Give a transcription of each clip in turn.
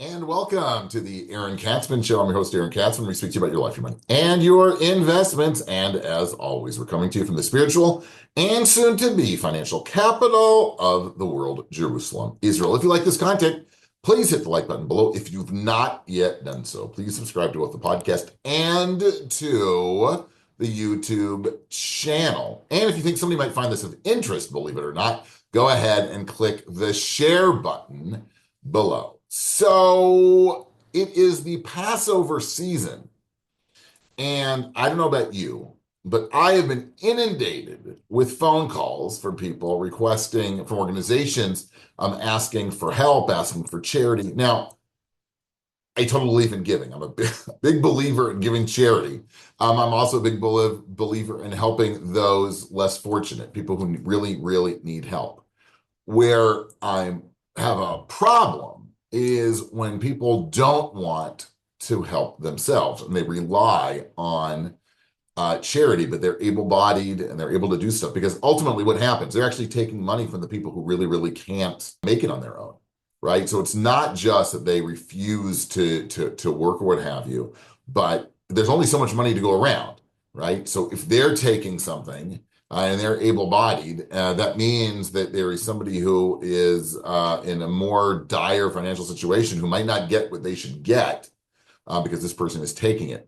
And welcome to the Aaron Katsman Show. I'm your host, Aaron Katsman. We speak to you about your life, your money, and your investments. And as always, we're coming to you from the spiritual and soon to be financial capital of the world, Jerusalem, Israel. If you like this content, please hit the like button below. If you've not yet done so, please subscribe to both the podcast and to the YouTube channel. And if you think somebody might find this of interest, believe it or not, go ahead and click the share button below. So it is the Passover season, and I don't know about you, but I have been inundated with phone calls from people requesting, from organizations, asking for help, asking for charity. Now, I totally believe in giving. I'm a big believer in giving charity. I'm also a big believer in helping those less fortunate, people who really, really need help. Where I have a problem is when people don't want to help themselves and they rely on charity, but they're able-bodied and they're able to do stuff, because ultimately what happens, they're actually taking money from the people who really, really can't make it on their own, right? So it's not just that they refuse to work or what have you, but there's only so much money to go around, right? So if they're taking something and they're able-bodied, that means that there is somebody who is in a more dire financial situation who might not get what they should get because this person is taking it.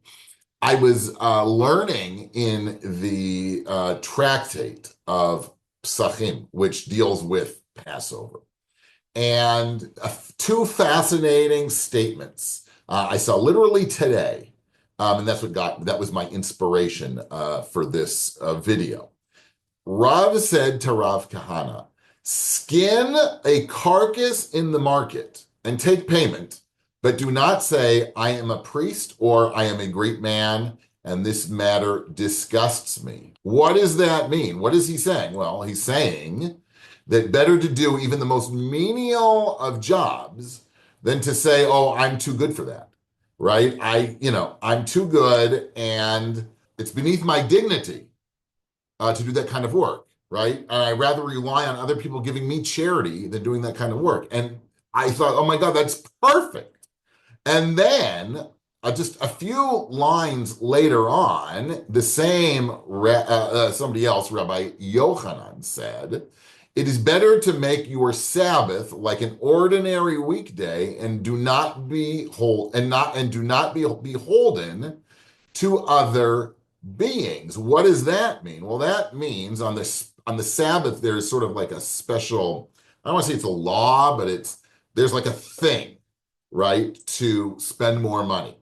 I was learning in the tractate of Psachim, which deals with Passover, and two fascinating statements I saw literally today, and that was my inspiration for this video. Rav said to Rav Kahana, skin a carcass in the market and take payment, but do not say, I am a priest or I am a great man, and this matter disgusts me. What does that mean? What is he saying? Well, he's saying that better to do even the most menial of jobs than to say, oh, I'm too good for that, right? I'm too good and it's beneath my dignity to do that kind of work, right? And I'd rather rely on other people giving me charity than doing that kind of work. And I thought, oh my God, that's perfect. And then just a few lines later on, the same somebody else, Rabbi Yochanan, said, it is better to make your Sabbath like an ordinary weekday and do not be beholden to other beings. What does that mean? Well, that means on the Sabbath, there's sort of like a special, I don't want to say it's a law, but there's like a thing, right, to spend more money.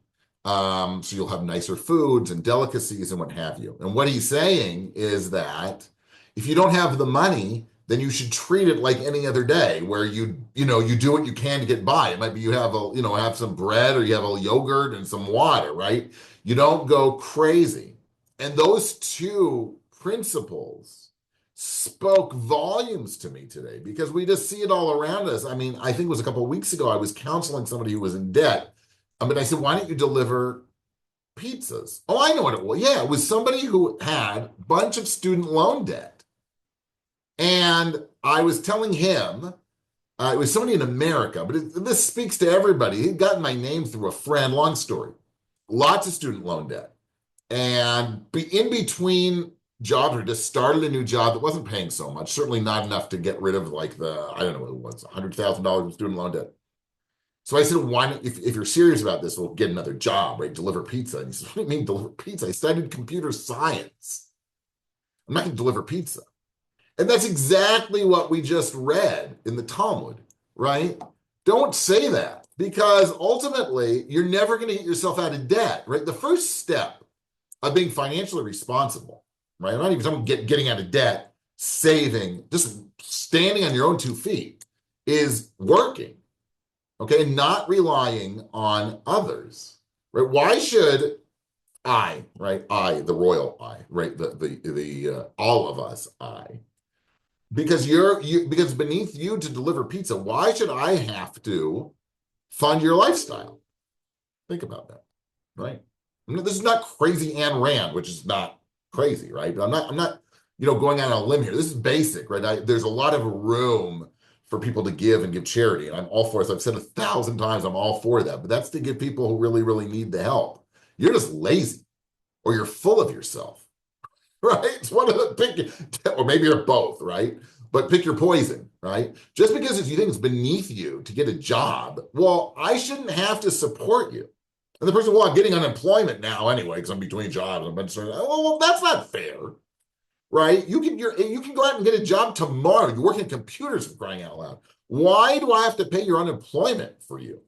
So you'll have nicer foods and delicacies and what have you. And what he's saying is that if you don't have the money, then you should treat it like any other day, where you do what you can to get by. It might be you have some bread, or you have a yogurt and some water, right? You don't go crazy. And those two principles spoke volumes to me today, because we just see it all around us. I mean, I think it was a couple of weeks ago, I was counseling somebody who was in debt. But I said, why don't you deliver pizzas? Oh, I know what it was. Yeah, it was somebody who had a bunch of student loan debt. And I was telling him, it was somebody in America, but this speaks to everybody. He'd gotten my name through a friend, long story. Lots of student loan debt. And in between jobs, or just started a new job that wasn't paying so much, certainly not enough to get rid of like I don't know what it was, $100,000 of student loan debt. So I said, why not, if you're serious about this, we'll get another job, right? Deliver pizza. And he said, what do you mean deliver pizza? I studied computer science. I'm not going to deliver pizza. And that's exactly what we just read in the Talmud, right? Don't say that, because ultimately you're never going to get yourself out of debt, right? The first step of being financially responsible, right? I'm not even talking about getting out of debt, saving, just standing on your own 2 feet, is working, okay? Not relying on others, right? Why should I, right? I, the royal I, right? The all of us, I. Because because beneath you to deliver pizza, why should I have to fund your lifestyle? Think about that, right? I mean, this is not crazy Ayn Rand, which is not crazy, right? But I'm not going out on a limb here. This is basic, right? There's a lot of room for people to give and give charity. And I'm all for it. As I've said 1,000 times, I'm all for that. But that's to give people who really, really need the help. You're just lazy or you're full of yourself, right? It's one of the pick, or maybe you're both, right? But pick your poison, right? Just because you think it's beneath you to get a job, well, I shouldn't have to support you. And the person, well, I'm getting unemployment now anyway because I'm between jobs. Well, that's not fair, right? You can go out and get a job tomorrow. You're working at computers, for crying out loud. Why do I have to pay your unemployment for you?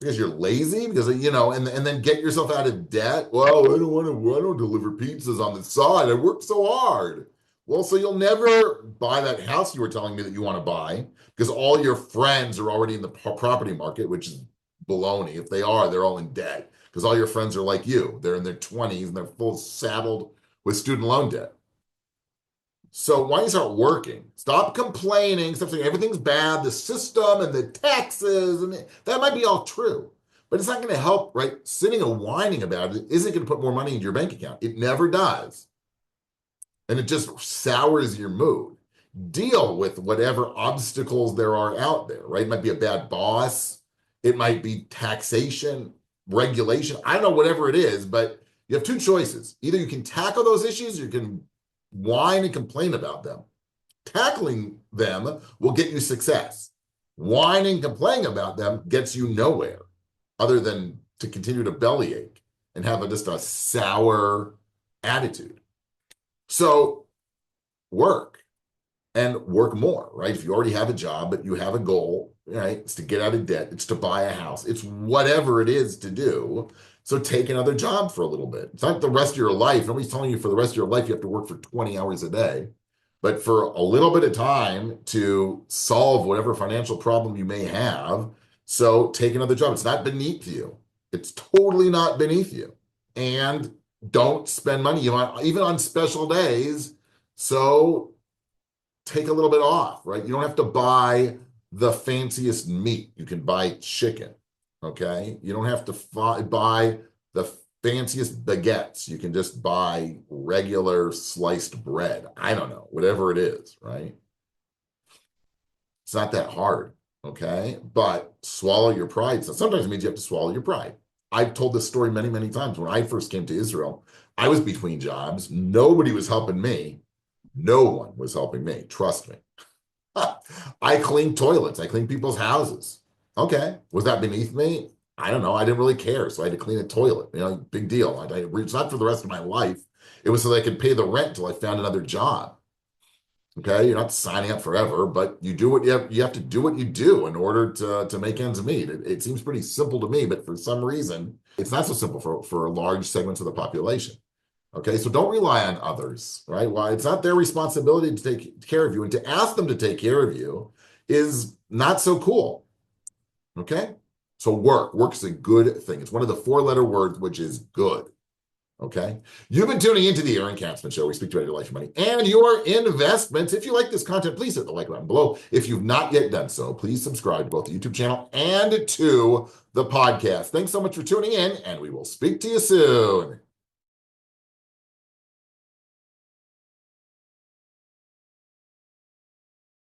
Because you're lazy? Because, and then get yourself out of debt? Well, I don't deliver pizzas on the side. I work so hard. Well, so you'll never buy that house you were telling me that you want to buy because all your friends are already in the property market, which is baloney. If they are, they're all in debt because all your friends are like you. They're in their 20s and they're full saddled with student loan debt. So why don't you start working? Stop complaining. Stop saying everything's bad, the system and the taxes, and that might be all true. But it's not going to help, right? Sitting and whining about it isn't going to put more money into your bank account. It never does. And it just sours your mood. Deal with whatever obstacles there are out there, right? It might be a bad boss. It might be taxation, regulation. I don't know, whatever it is, but you have two choices. Either you can tackle those issues or you can whine and complain about them. Tackling them will get you success. Whining and complaining about them gets you nowhere other than to continue to bellyache and have just a sour attitude. So work and work more, right? If you already have a job, but you have a goal, right? It's to get out of debt. It's to buy a house. It's whatever it is to do. So take another job for a little bit. It's not the rest of your life. Nobody's telling you for the rest of your life you have to work for 20 hours a day. But for a little bit of time to solve whatever financial problem you may have, so take another job. It's not beneath you. It's totally not beneath you. And don't spend money even on special days. So take a little bit off, right? You don't have to buy the fanciest meat. You can buy chicken, okay? You don't have to buy the fanciest baguettes. You can just buy regular sliced bread. I don't know, whatever it is, right? It's not that hard, okay? But swallow your pride. So sometimes it means you have to swallow your pride. I've told this story many, many times. When I first came to Israel, I was between jobs. Nobody was helping me. No one was helping me. Trust me. I cleaned toilets. I cleaned people's houses. Okay. Was that beneath me? I don't know. I didn't really care. So I had to clean a toilet. Big deal. It's not for the rest of my life. It was so that I could pay the rent until I found another job. Okay. You're not signing up forever, but you do what you have to do what you do in order to make ends meet. It seems pretty simple to me, but for some reason, it's not so simple for large segments of the population. Okay, so don't rely on others, right? Well, it's not their responsibility to take care of you, and to ask them to take care of you is not so cool. Okay, so work's a good thing. It's one of the 4-letter words, which is good. Okay, you've been tuning into the Aaron Katsman Show. We speak about your life, your money, and your investments. If you like this content, please hit the like button below. If you've not yet done so, please subscribe to both the YouTube channel and to the podcast. Thanks so much for tuning in, and we will speak to you soon.